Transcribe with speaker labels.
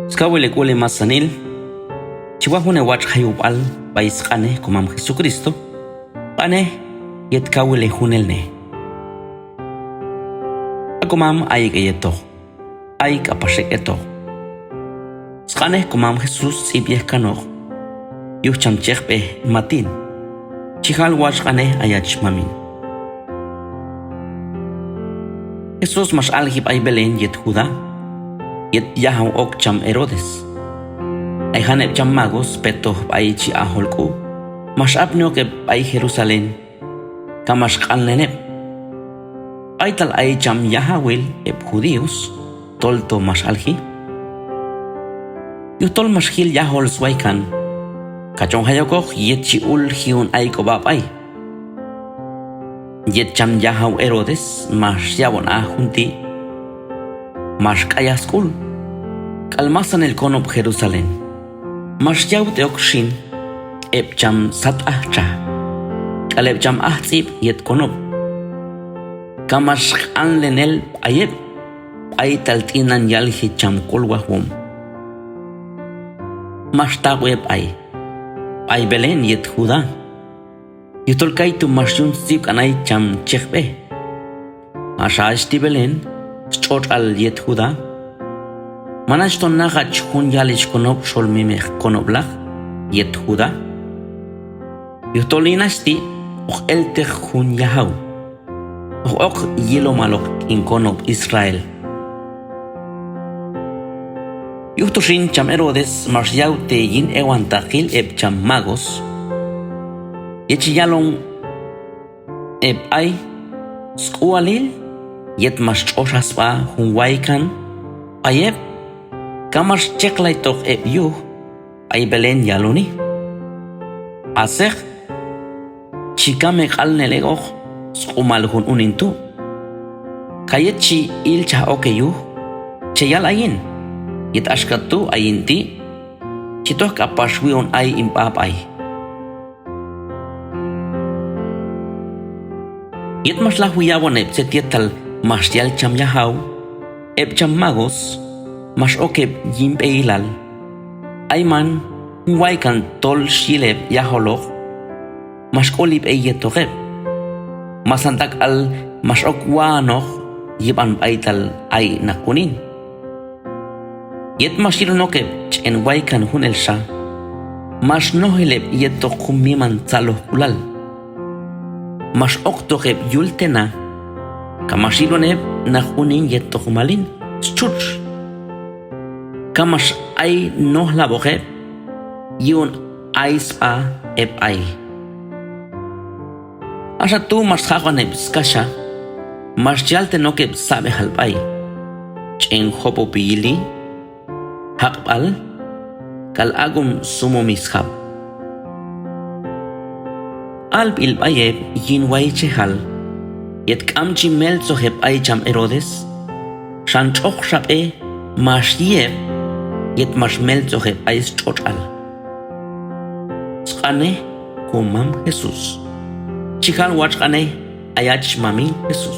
Speaker 1: Skawele kule masanil, chihuahune wach hayubal, país kane komam Jesucristo, kane yet kawele hunelne. Akomam ayik eyeto, ayik apashek eto. Skane komam Jesus ibyeh kano, yucham chekpe matin, chihal wach kane ayach mamin. Jesus mas alhib ay Belén yet Judá, yet yahaw ok cham Herodes. Ay hanep cham magos petoh ay chi aholku, mas apnyo ke ay Jerusalén, kamas kalnenep. Ay tal ay cham Yahawil ep judíos, tolto mas alhi. Yutol mas hil yahol swaikan, kachong hayokok yet chi ul hiun ay kobab ay. Yet cham yahaw Herodes mas yawon ahunti, mas kayaskul, kalmasan el konob Jerusalén, mas yaw teokshin, ep cham sat ahcha, kaleb cham ahtzib yet konob, kamas anlenel ayeb, ay taltinan yalhi cham kolwahwom. Mas taweb ay Belén yet Judá. Yutol kaitu mas yun sip anay cham chekbe. Asaj ti Belén, chot al yet Judá. Manaj ton naga chun yalish konob shol mimech konoblach yet Judá. Yutol inasti ok elte jun yahaw. Ok yelo malok in konob Israel. Yutoshin cham Herodes mas yaute yin ewan takil eb cham magos. Yechi yalong eb ay skualil yet mas choshaspa hunwaikan ayeb kamas cheklay tok eb yuh ay Belén yaloni. Asek chikame kalnelegok skumal hun unintu. Kayetchi ilcha oke yuh cheyal ayin yet ashkatu ayinti chitoh kapashwion ay impap ay. Yet mas la huyawon eb setietal mas yal cham yahaw, eb cham magos, mas okeb yimp eilal. Ayman, huaykan tol shileb yaholok, mas kolib eyetogeb. Mas antak al mas okwanoch, yiban baital ay nakunin. Yet mas yilonokeb chen huaykan hunelsha, mas noheleb yetok kumiman taloh kulal. Mas oktokeb yultena, kamashironeb nahunin yetokumalin, chuch. Kamas ay nohlabokeb, yun ay spa eb ay. Asa tu mas hakaneb skasha, mas yaltenokeb sabe halpay. Chen hopo pili, hakbal, kalagum sumomishab. Alp ilbayeb yin way chehal, yet kamchi mel soheb ay cham Herodes, shan chok shape mas yeb, yet mas mel soheb ay chochal. Skane kumam Jesus, chikal wachkane ayach mami Jesus.